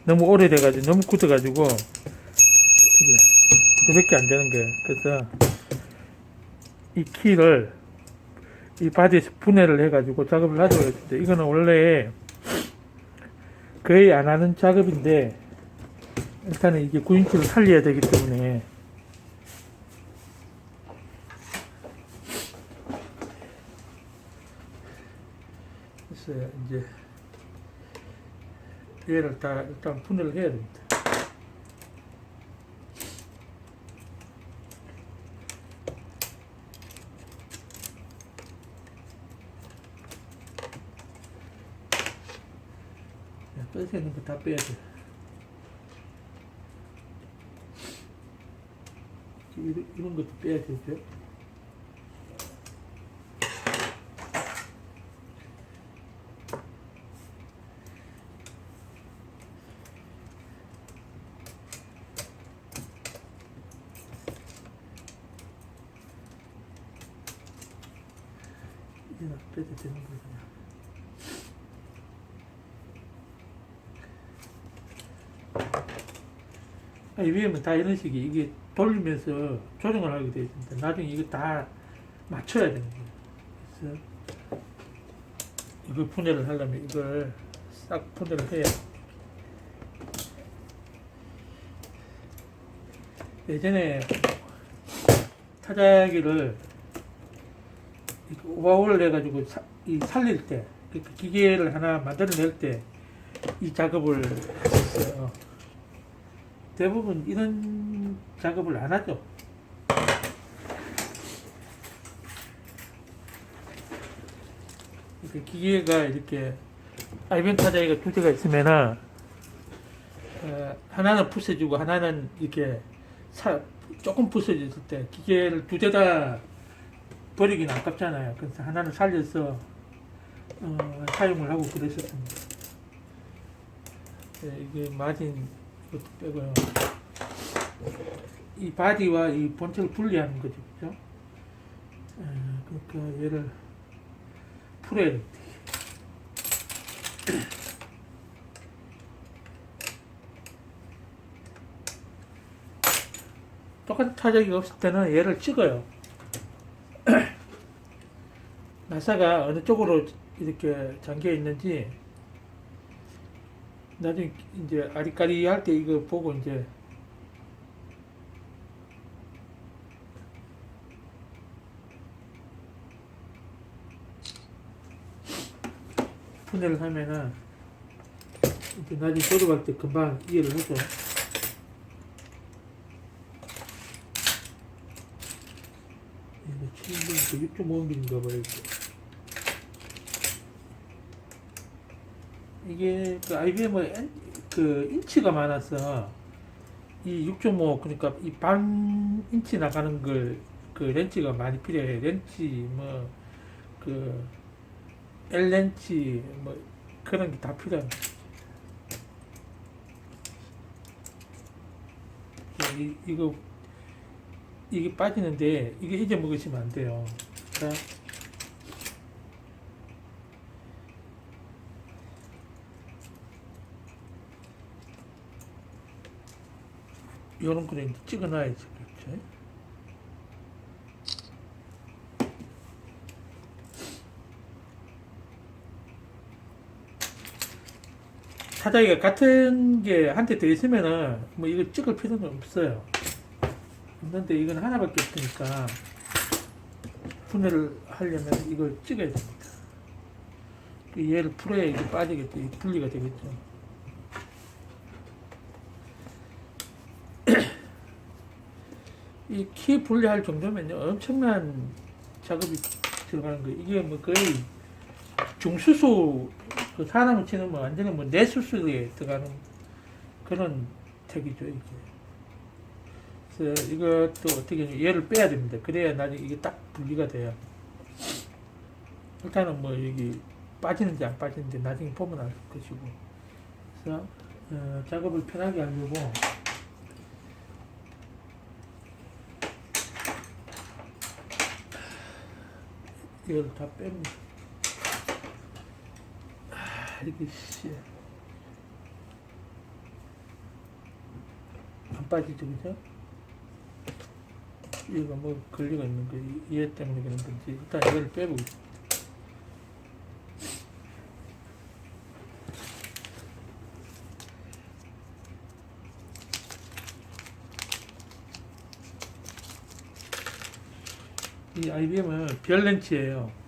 너무 오래돼가지고 너무 굳어가지고 이게 그밖에 안 되는 거예요. 그래서 이 키를 이 바디에서 분해를 해가지고 작업을 하려고 했는데 이거는 원래 거의 안 하는 작업인데 일단은 이게 9인치를 살려야 되기 때문에 그래서 이제 얘를 다 일단 분해를 해야 됩니다. 뼈에 있는 거 다 빼야 돼. 이런 것도 빼야 되죠. 이제는 빼도 되는 거구나. 위에는 다 이런 식이 이게 돌리면서 조정을 하게 되어 있습니다. 나중에 이거 다 맞춰야 되는 거예요. 그래서 이걸 분해를 하려면 이걸 싹 분해를 해야. 예전에 타자기를 오버홀을 해가지고 살릴 때, 그 기계를 하나 만들어낼 때 이 작업을 했어요. 대부분 이런 작업을 안 하죠. 이렇게 기계가 이렇게 아이벤 타자기가 두 대가 있으면은 하나는 부서지고 하나는 이렇게 조금 부서졌을 때 기계를 두 대 다 버리기는 아깝잖아요. 그래서 하나는 살려서 사용을 하고 그랬었습니다. 이게 마진 이것도 빼고요. 이 바디와 이 본체를 분리하는 거죠, 그죠? 그러니까 얘를 풀어야 됩니다. 똑같은 타자기가 없을 때는 얘를 찍어요. 나사가 어느 쪽으로 이렇게 잠겨 있는지 나중에 이제 아리까리 할 때 이거 보고 이제 분해를 하면은 이제 나중에 조립할 때 금방 이해를 하죠. 이거 6.5mm인가 봐요. 이게 그 IBM은 그 인치가 많아서 이 6.5 그러니까 이 반 인치 나가는 걸 그 렌치가 많이 필요해요. 렌치 뭐 그 L 렌치 뭐 그런 게 다 필요합니다. 이거 이게 빠지는데 이게 잊어먹으시면 안 돼요. 자, 요런 거를 이제 찍어놔야지, 그렇죠? 타자기가 같은 게 한 대 더 있으면은 뭐 이거 찍을 필요는 없어요. 없는데 이건 하나밖에 없으니까 분해를 하려면 이걸 찍어야 됩니다. 얘를 풀어야 이게 빠지겠죠. 분리가 되겠죠. 이 키 분리할 정도면요 엄청난 작업이 들어가는 거예요. 이게 뭐 거의 중수소 그 사람을 치는 뭐 완전히 뭐 내수술에 들어가는 그런 택이죠 이게. 그래서 이것도 어떻게 얘를 빼야 됩니다. 그래야 나중에 이게 딱 분리가 돼요. 일단은 뭐 여기 빠지는지 안 빠지는지 나중에 보면 알 것이고. 그래서 작업을 편하게 하려고 이걸 다 뺍니다. 이렇게 빠지죠, 그죠? 얘가 뭐 걸리가 있는 거, 얘 때문에 그런 건지. 일단 얘를 빼보겠습니다. 이 IBM은 별 렌치예요.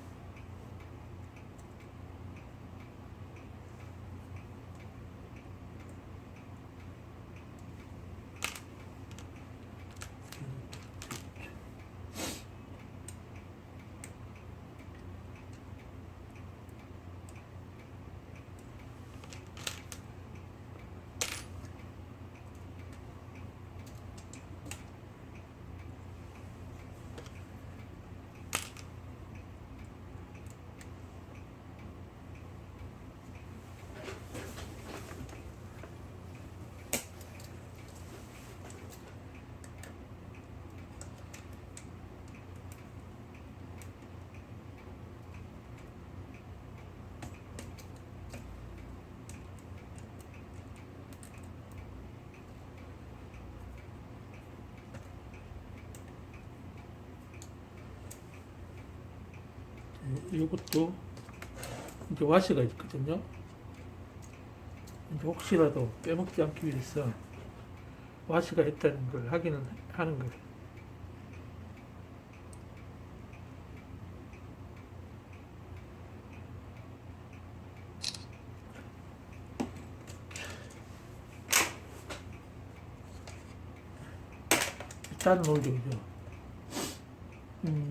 이것도 이제 와시가 있거든요. 이제 혹시라도 빼먹지 않기 위해서 와시가 있다는 걸 확인을 하는 거예요. 일단은 올려오죠.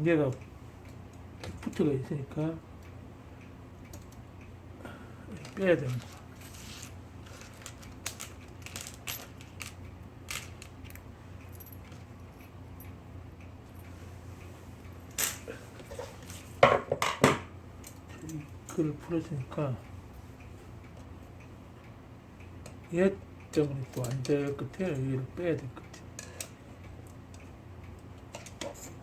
얘가 부트가 있으니까 빼야 됩니다. 이걸 풀었으니까 얘 때문에 또 안 될 것 같아요. 얘를 빼야 될 것 같아요.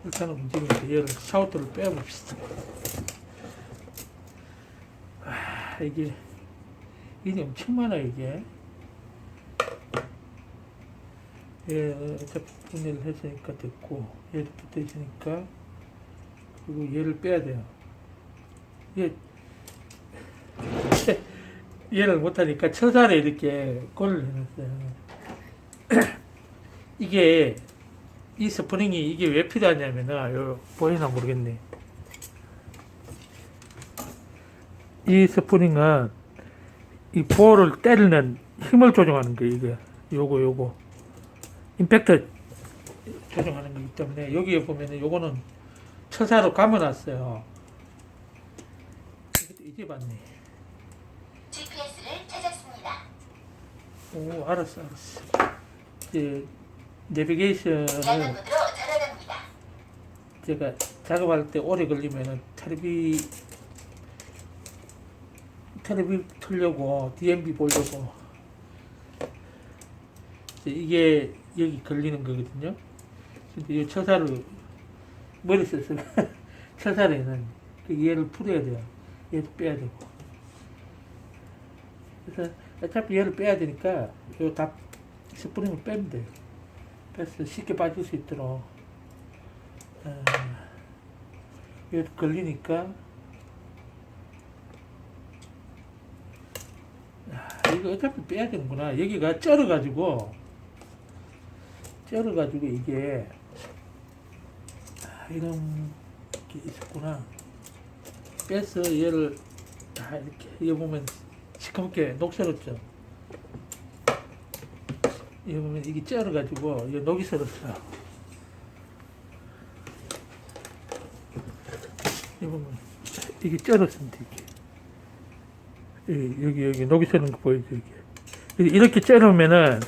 일단은 움직이면서 얘를 샤우트를 빼봅시다. 이게 엄청 많아. 이게 얘 어차피 분해를 했으니까 됐고, 얘도 붙어 있으니까, 그리고 얘를 빼야 돼요. 얘를 못하니까 처살에 이렇게 골을 해놨어요. 이게 이 스프링이 이게 왜 필요하냐면은, 보이나 모르겠네. 이 스프링은 이 볼을 때리는 힘을 조정하는 거예요. 이게 요거 임팩트 조정하는 거기 때문에, 여기에 보면은 요거는 처사로 감아놨어요. 이게 맞네. GPS를 찾았습니다. 오, 알았어. 이제 내비게이션을 야간문으로 전환합니다. 제가 작업할 때 오래 걸리면은 텔레비 틀려고 DMB 보려고 이게 여기 걸리는 거거든요. 근데 이 처사를 머리 써서 처사에는 얘를 풀어야 돼요. 얘도 빼야 되고. 그래서 어차피 얘를 빼야 되니까 요 다 스프링을 빼면 돼요. 빼서 쉽게 빠질 수 있도록. 얘 걸리니까 이거 어차피 빼야 되는구나. 여기가 쩔어가지고 이게 이런 게 있었구나. 빼서 얘를 이렇게 여기 보면 시커멓게 녹슬었죠. 여기 보면 이게 쩔어가지고 이게 녹이 슬었어요. 여기 보면 이게 쩔었습니다. 여기 녹이 슬은 거 보이죠? 이게 이렇게 쩔으면은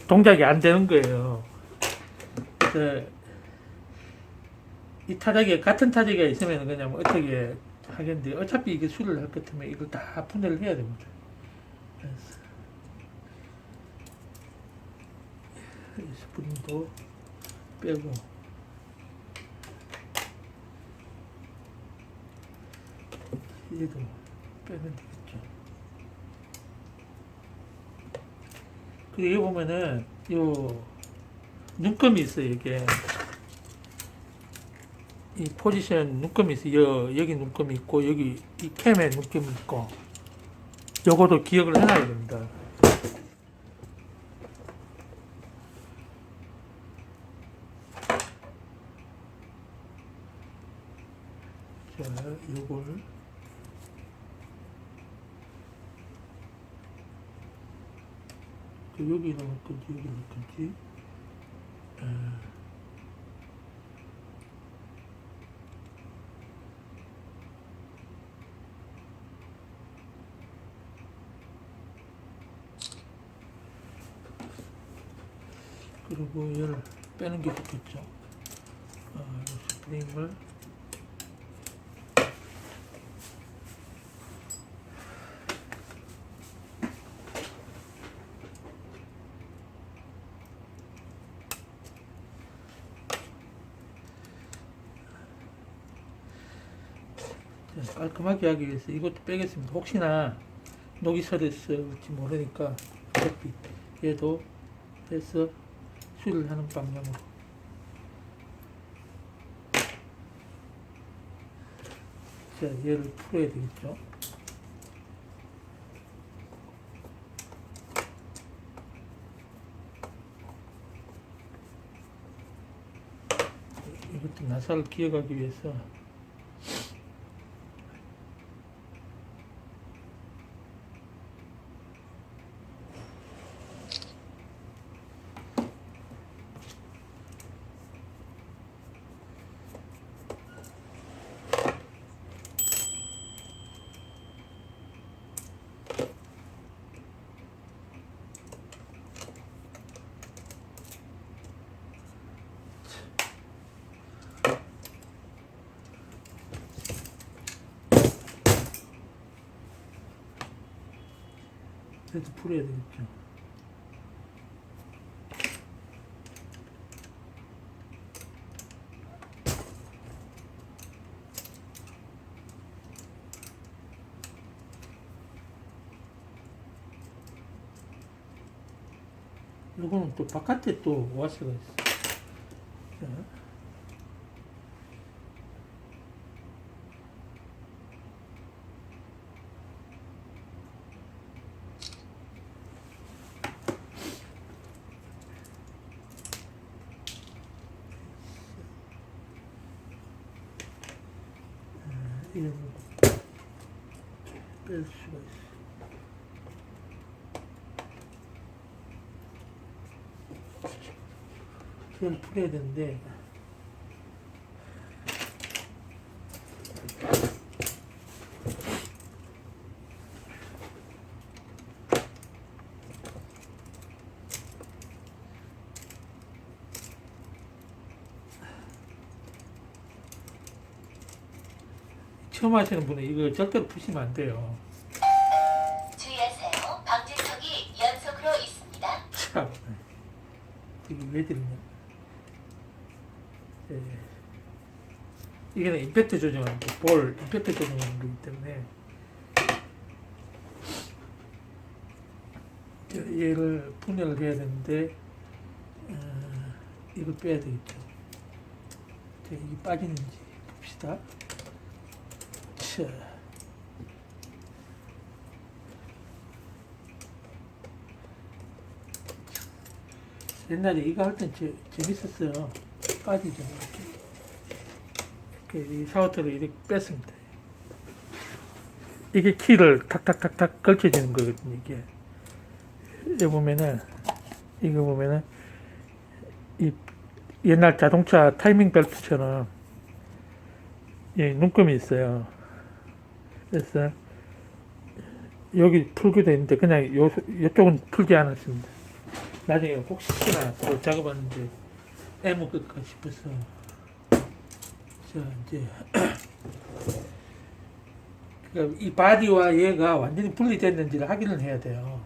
동작이 안 되는 거예요. 그래서 이 타작에 같은 타작이 있으면 그냥 뭐 어떻게 하겠는데, 어차피 이게 수리를 할 것 같으면 이걸 다 분해를 해야 됩니다. 그래서 이 스프링도 빼고, 얘도 빼면 되겠죠. 그리고 여기 보면은 요 눈금이 있어요. 이게 이 포지션 눈금이 있어요. 여기 눈금이 있고 여기 이 캠에 눈금이 있고 요거도 기억을 해놔야 됩니다. 자, 요걸 여기 넣을 건지 여기 넣을 건지 그리고 얘를 빼는 게 좋겠죠. 스프링을 깔끔하게 하기 위해서 이것도 빼겠습니다. 혹시나 녹이 서렸을지 모르니까 어차피 얘도 해서 수리를 하는 방향으로. 자, 얘를 풀어야 되겠죠. 이것도 나사를 기억하기 위해서 그래도 풀어야 되겠죠. 이거는 또 바깥에 또 와스가 있어. 자. 이런 거 뺄 수가 있어. 그걸 풀어야 되는데 처음 하시는 분은 이거 절대로 푸시면 안 돼요. 주의하세요. 방지턱이 연속으로 있습니다. 참, 이게 왜 들리냐? 이게 임팩트 조정하는 거, 볼 임팩트 조정하는 거기 때문에 얘를 분해를 해야 되는데 이걸 빼야 되겠죠. 자, 이게 빠지는지 봅시다. 자. 옛날에 이거 할 땐 재밌었어요. 빠지죠. 이렇게 이 샤워터를 이렇게 뺐습니다. 이게 키를 탁탁탁탁 걸쳐지는 거거든요. 이게 여기 보면은 이거 보면은 이 옛날 자동차 타이밍 벨트처럼 예, 눈금이 있어요. 그래서 여기 풀게 돼 있는데 그냥 요쪽은 풀지 않았습니다. 나중에 혹시나 또 작업하는데 애먹을까 싶어서 자 이제 그러니까 이 바디와 얘가 완전히 분리됐는지를 확인을 해야 돼요.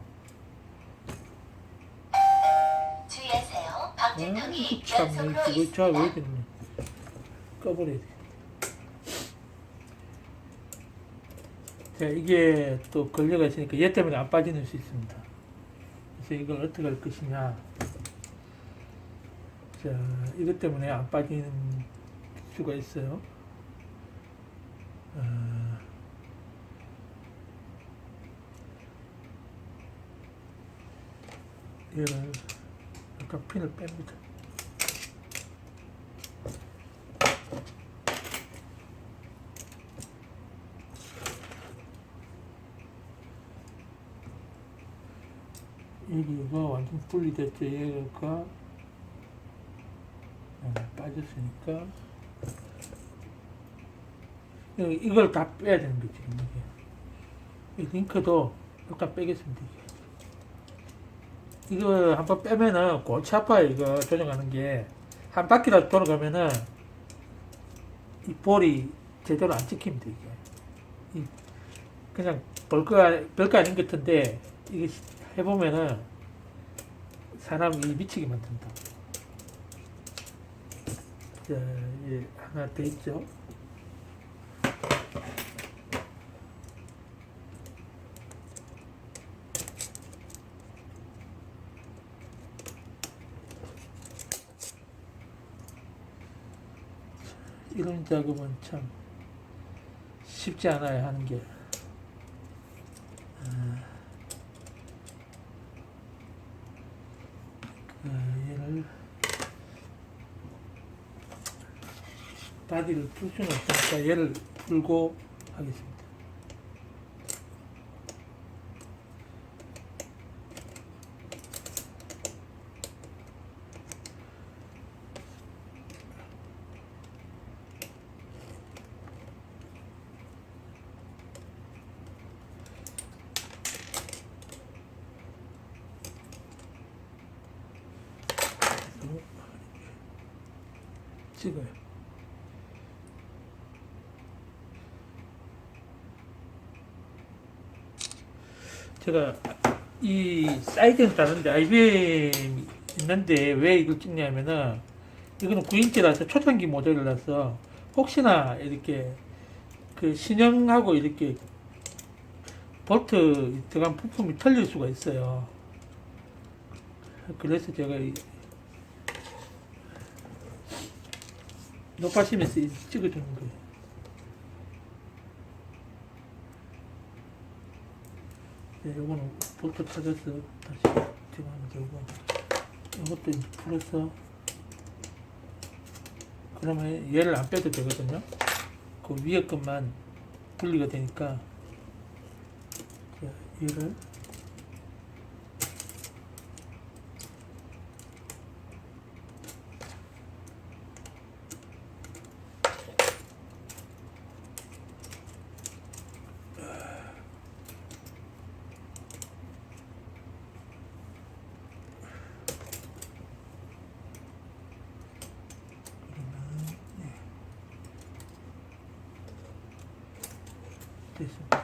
주의하세요. 방지턱이 참 연속으로 이거 있습니다. 저왜 되는 꺼버려야 돼. 자 이게 또 걸려가 있으니까 얘 때문에 안 빠지는 수 있습니다. 그래서 이걸 어떻게 할 것이냐. 자, 이것 때문에 안 빠지는 수가 있어요. 얘를 약간 핀을 뺍니다. 여기가 완전 분리됐죠. 얘가 빠졌으니까 이걸 다 빼야 되는 거지. 이게 이 링크도 약간 빼겠습니다. 이거 한번 빼면은 골치 아파요. 이거 조정하는 게 한 바퀴라도 돌아가면은 이 볼이 제대로 안 찍힙니다. 이게 그냥 별거 아닌 것 같은데 이게 해보면은 사람이 미치게 만든다. 자, 예, 하나 더 있죠. 이런 작업은 참 쉽지 않아요, 하는 게. 얘를 바디를 풀 수는 없으니까 얘를 풀고 하겠습니다. 찍어요. 제가 이 사이즈는 다른데 IBM 있는데 왜 이걸 찍냐면은 이거는 9인치라서 초창기 모델이라서 혹시나 이렇게 그 신형하고 이렇게 볼트 들어간 부품이 틀릴 수가 있어요. 그래서 제가 높아지면서 찍어주는 거예요. 네, 요거는 볼트 찾아서 다시 제거하면 되고, 이것도 이제 풀어서, 그러면 얘를 안 빼도 되거든요. 그 위에 것만 분리가 되니까, 자, 얘를 됐습니다.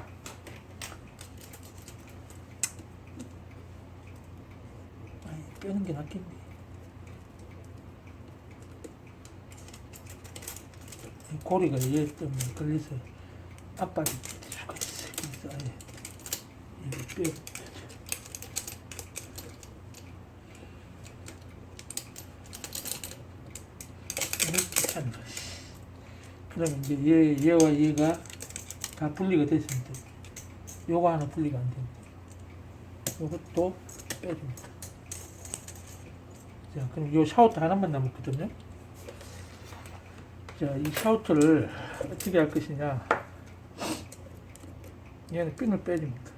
아니, 빼는 게 낫겠네. 이 고리가 얘 때문에 걸려서 압박이 될 수가 있어요. 그래서 아예 얘를 빼고. 그러면 이제 얘와 얘가 다 분리가 됐습니다. 요거 하나 분리가 안 됩니다. 요것도 빼줍니다. 자, 그럼 요 샤우트 하나만 남았거든요. 자, 이 샤우트를 어떻게 할 것이냐. 얘는 핀을 빼줍니다.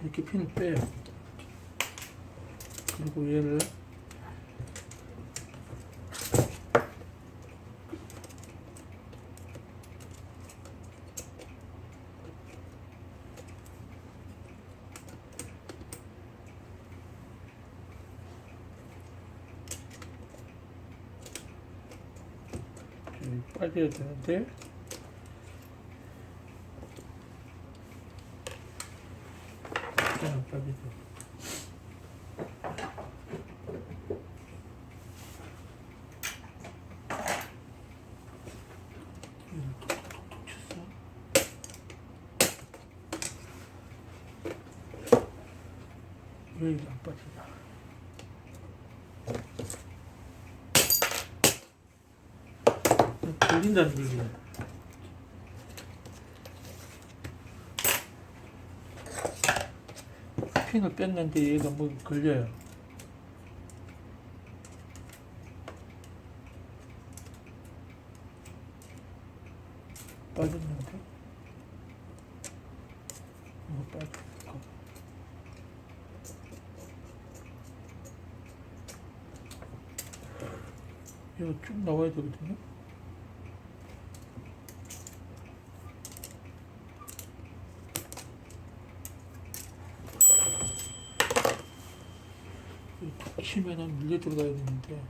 이렇게 핀을 빼요. 그리고 얘를 빠져야 되는데 그냥 빠지죠. 왜 이게 안 빠지냐? 걸린다는 얘기야. 핀을 뺐는데 얘가 뭐 걸려요. 빠졌는데? 빠졌고. 이거 쭉 나와야 되거든요. 치면은 밀려 들어가야 되는데.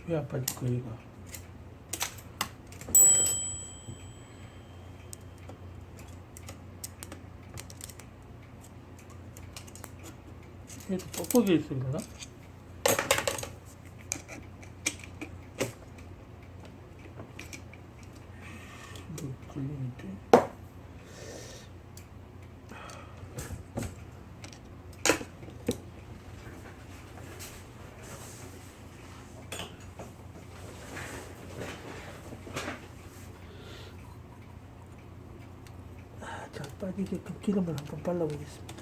왜 안 빠질 거야, 얘가? 얘도 뻑뻑해 있어, 그러나? 이거 걸리는데? 자, 빠지게끔 기름을 한번 발라보겠습니다.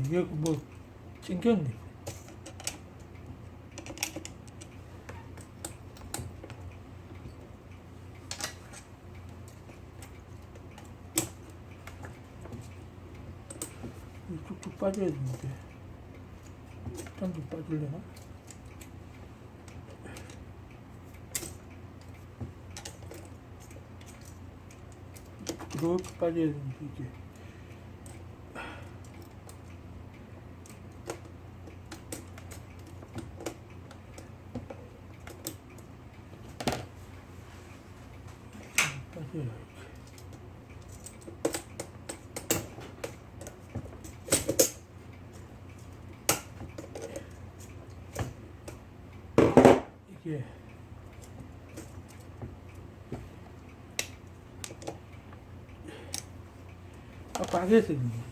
이게 뭐 찡겼네. 쭉쭉 빠져야 되는데 일단 좀 빠질려나? 이렇게 빠져야 되는데 이게 빠져요. 이게 빡빡해서 있는 거지.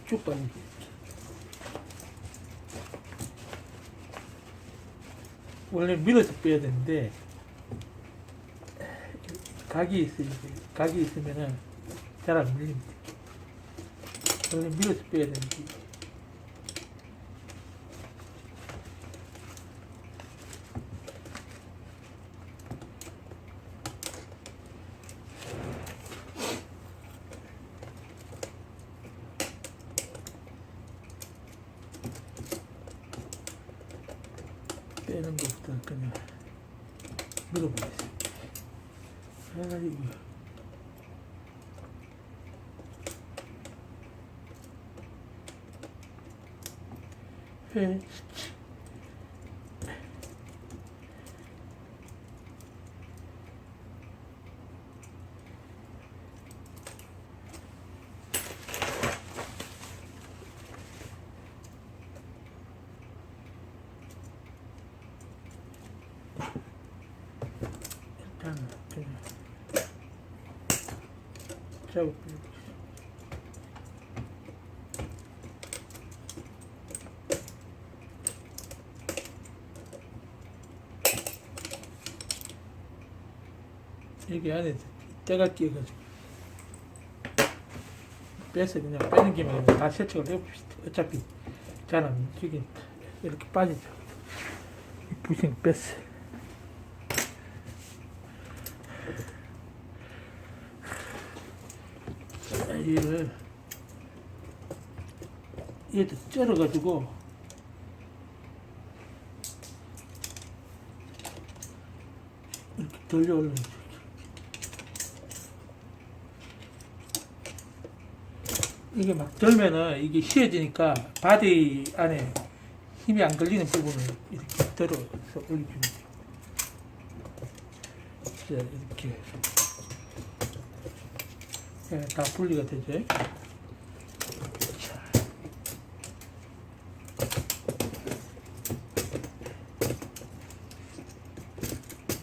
쭉 빠지지. 원래 밀어서 빼야 되는데 각이 있으면은 잘 안 밀립니다. 원래 밀어서 빼야 되는데 빼는 것부터 그냥 밀어보겠습니다. 그래가지고 회 일단 그냥 짜고 여기 안에 때가 끼어가지고 빼서 그냥 빼는 김에 그냥 다 세척을 해봅시다. 어차피 잘 안 움직이니까 이렇게 빠지죠. 이 부싱 뺐어. 얘를 얘도 썰어가지고 이렇게 돌려 올려줘. 이게 막 돌면은 이게 휘어지니까 바디 안에 힘이 안 걸리는 부분을 이렇게 들어서 올려주면 돼요. 자, 이렇게. 네, 다 분리가 되죠. 자.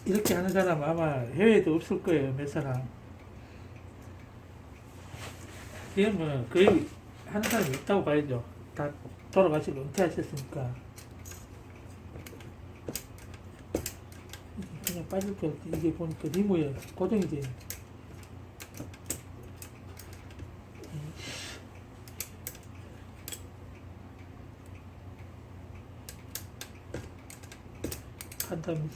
이렇게 하는 사람 아마 해외에도 없을 거예요, 몇 사람. 이게 뭐 거의 하는 사람이 있다고 봐야죠. 다 돌아가시고 은퇴하셨으니까. 그냥 빠질 게 없지. 이게 보니까 리모에 고정이 돼 있네. 간담이.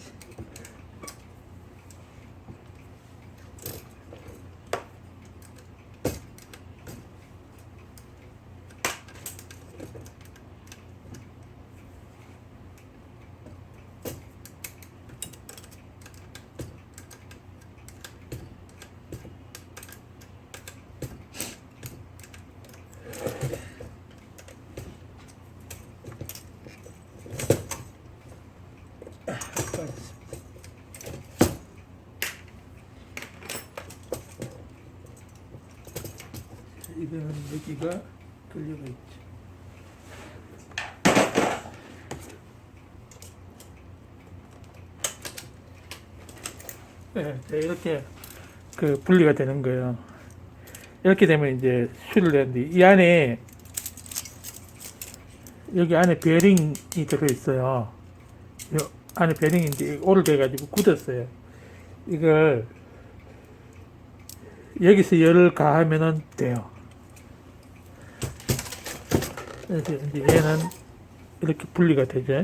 이거는 여기가 끌려가 있죠. 네, 이렇게 그 분리가 되는 거예요. 이렇게 되면 이제 수리를 했는데 이 안에 여기 안에 베어링이 들어 있어요. 요 안에 베어링이 이제 오래돼 가지고 굳었어요. 이걸 여기서 열을 가하면은 돼요. 그래서 이제 얘는 이렇게 분리가 되죠.